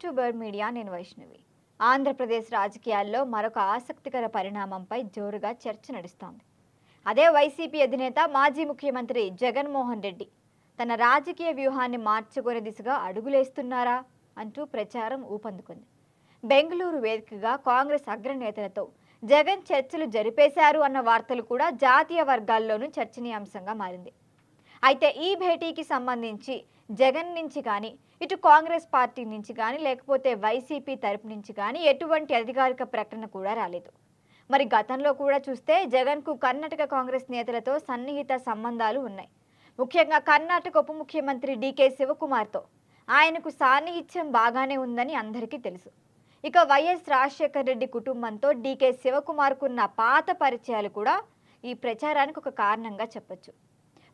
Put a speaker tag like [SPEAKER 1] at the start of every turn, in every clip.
[SPEAKER 1] To bird media. నేను వైష్ణవి. ఆంధ్రప్రదేశ్ రాజకీయాల్లో మరొక ఆసక్తికర పరిణామంపై జోరుగా చర్చ నడుస్తోంది. అదే వైసీపీ అధినేత మాజీ ముఖ్యమంత్రి జగన్మోహన్ రెడ్డి తన రాజకీయ వ్యూహాన్ని మార్చుకునే దిశగా అడుగులేస్తున్నారా అంటూ ప్రచారం ఊపందుకుంది. బెంగళూరు వేదికగా కాంగ్రెస్ అగ్రనేతలతో జగన్ చర్చలు జరిపేశారు అన్న వార్తలు కూడా జాతీయ వర్గాల్లోనూ చర్చనీయాంశంగా మారింది. అయితే ఈ భేటీకి సంబంధించి జగన్ నుంచి కానీ, ఇటు కాంగ్రెస్ పార్టీ నుంచి కానీ, లేకపోతే వైసీపీ తరపు నుంచి కానీ ఎటువంటి అధికారిక ప్రకటన కూడా రాలేదు. మరి గతంలో కూడా చూస్తే జగన్కు కర్ణాటక కాంగ్రెస్ నేతలతో సన్నిహిత సంబంధాలు ఉన్నాయి. ముఖ్యంగా కర్ణాటక ఉప ముఖ్యమంత్రి డీకే శివకుమార్తో ఆయనకు సాన్నిహిత్యం బాగానే ఉందని అందరికీ తెలుసు. ఇక వైఎస్ రాజశేఖర రెడ్డి కుటుంబంతో డీకే శివకుమార్కున్న పాత పరిచయాలు కూడా ఈ ప్రచారానికి ఒక కారణంగా చెప్పొచ్చు.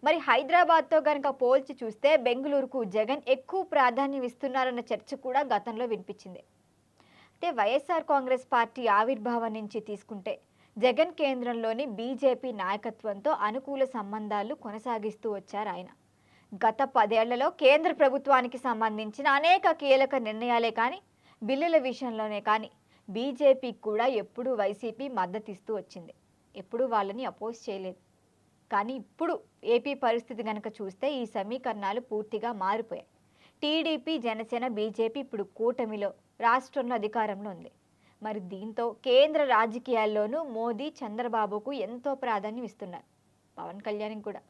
[SPEAKER 1] మరి హైదరాబాద్తో కనుక పోల్చి చూస్తే బెంగళూరుకు జగన్ ఎక్కువ ప్రాధాన్యం ఇస్తున్నారన్న చర్చ కూడా గతంలో వినిపించింది. అయితే వైఎస్ఆర్ కాంగ్రెస్ పార్టీ ఆవిర్భావం నుంచి తీసుకుంటే జగన్ కేంద్రంలోని బీజేపీ నాయకత్వంతో అనుకూల సంబంధాలు కొనసాగిస్తూ వచ్చారు ఆయన. గత 10 ఏళ్లలో కేంద్ర ప్రభుత్వానికి సంబంధించిన అనేక కీలక నిర్ణయాలే కానీ, బిల్లుల విషయంలోనే కానీ బీజేపీకి కూడా ఎప్పుడూ వైసీపీ మద్దతిస్తూ వచ్చింది. ఎప్పుడూ వాళ్ళని అపోజ్ చేయలేదు. కానీ ఇప్పుడు ఏపీ పరిస్థితి కనుక చూస్తే ఈ సమీకరణాలు పూర్తిగా మారిపోయాయి. టీడీపీ, జనసేన, బీజేపీ ఇప్పుడు కూటమిలో రాష్ట్రంలో అధికారంలో ఉంది. మరి దీంతో కేంద్ర రాజకీయాల్లోనూ మోదీ, చంద్రబాబుకు ఎంతో ప్రాధాన్యం ఇస్తున్నారు. పవన్ కళ్యాణ్ కూడా.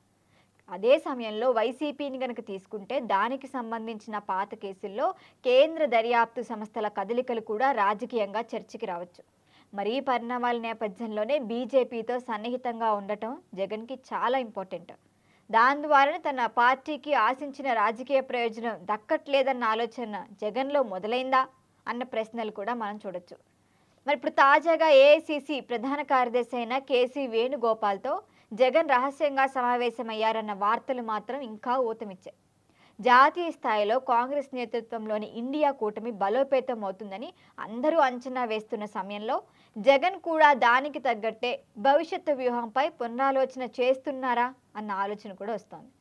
[SPEAKER 1] అదే సమయంలో వైసీపీని కనుక తీసుకుంటే దానికి సంబంధించిన పాత కేసుల్లో కేంద్ర దర్యాప్తు సంస్థల కదలికలు కూడా రాజకీయంగా చర్చకి రావచ్చు. మరి ఈ పరిణామాల నేపథ్యంలోనే బీజేపీతో సన్నిహితంగా ఉండటం జగన్కి చాలా ఇంపార్టెంట్. దాని ద్వారా తన పార్టీకి ఆశించిన రాజకీయ ప్రయోజనం దక్కట్లేదన్న ఆలోచన జగన్లో మొదలైందా అన్న ప్రశ్నలు కూడా మనం చూడొచ్చు. మరి ఇప్పుడు తాజాగా ఏఐసీసీ ప్రధాన కార్యదర్శి అయిన కేసీ వేణుగోపాల్తో జగన్ రహస్యంగా సమావేశమయ్యారన్న వార్తలు మాత్రం ఇంకా ఊతమిచ్చాయి. జాతీయ స్థాయిలో కాంగ్రెస్ నేతృత్వంలోని ఇండియా కూటమి బలోపేతం అవుతుందని అందరూ అంచనా వేస్తున్న సమయంలో జగన్ కూడా దానికి తగ్గట్టే భవిష్యత్తు వ్యూహంపై పునరాలోచన చేస్తున్నారా అన్న ఆలోచన కూడా వస్తోంది.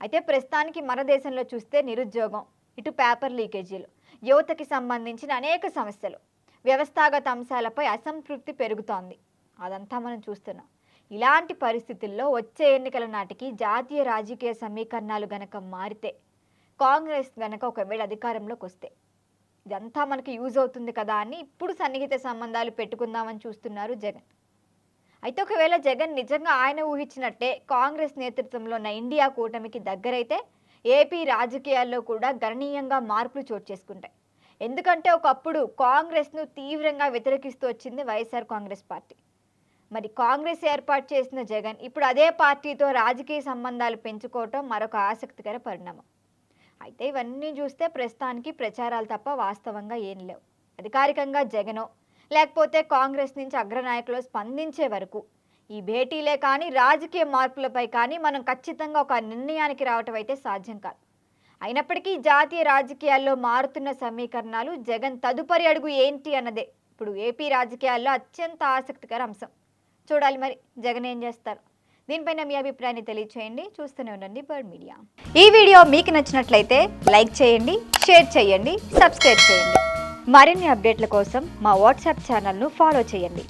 [SPEAKER 1] అయితే ప్రస్తుతానికి మన దేశంలో చూస్తే నిరుద్యోగం, ఇటు పేపర్ లీకేజీలు, యువతకి సంబంధించిన అనేక సమస్యలు, వ్యవస్థాగత అంశాలపై అసంతృప్తి పెరుగుతోంది. అదంతా మనం చూస్తున్నాం. ఇలాంటి పరిస్థితుల్లో వచ్చే ఎన్నికల నాటికి జాతీయ రాజకీయ సమీకరణాలు గనక మారితే, కాంగ్రెస్ గనక ఒకవేళ అధికారంలోకి వస్తే ఇదంతా మనకి యూజ్ అవుతుంది కదా అని ఇప్పుడు సన్నిహిత సంబంధాలు పెట్టుకుందామని చూస్తున్నారు జగన్. అయితే ఒకవేళ జగన్ నిజంగా ఆయన ఊహించినట్టే కాంగ్రెస్ నేతృత్వంలో ఉన్న ఇండియా కూటమికి దగ్గరైతే ఏపీ రాజకీయాల్లో కూడా గణనీయంగా మార్పులు చోటు చేసుకుంటాయి. ఎందుకంటే ఒకప్పుడు కాంగ్రెస్ను తీవ్రంగా వ్యతిరేకిస్తూ వచ్చింది వైఎస్ఆర్ కాంగ్రెస్ పార్టీ. మరి కాంగ్రెస్ ఏర్పాటు చేసిన జగన్ ఇప్పుడు అదే పార్టీతో రాజకీయ సంబంధాలు పెంచుకోవటం మరొక ఆసక్తికర పరిణామం. అయితే ఇవన్నీ చూస్తే ప్రస్తుతానికి ప్రచారాలు తప్ప వాస్తవంగా ఏం లేవు. అధికారికంగా జగనో లేకపోతే కాంగ్రెస్ నుంచి అగ్రనాయకులు స్పందించే వరకు ఈ భేటీలే కానీ, రాజకీయ మార్పులపై కానీ మనం ఖచ్చితంగా ఒక నిర్ణయానికి రావటం అయితే సాధ్యం కాదు. అయినప్పటికీ జాతీయ రాజకీయాల్లో మారుతున్న సమీకరణాలు, జగన్ తదుపరి అడుగు ఏంటి అన్నదే ఇప్పుడు ఏపీ రాజకీయాల్లో అత్యంత ఆసక్తికర అంశం. చూడాలి మరి జగన్ ఏం చేస్తారు. దీనిపైన మీ అభిప్రాయాన్ని తెలియచేయండి. చూస్తూనే ఉండండి బర్డ్ మీడియా. ఈ వీడియో మీకు నచ్చినట్లయితే లైక్ చేయండి, షేర్ చేయండి, సబ్స్క్రైబ్ చేయండి. మరిన్ని అప్డేట్ల కోసం మా వాట్సాప్ ఛానల్ను ఫాలో చేయండి.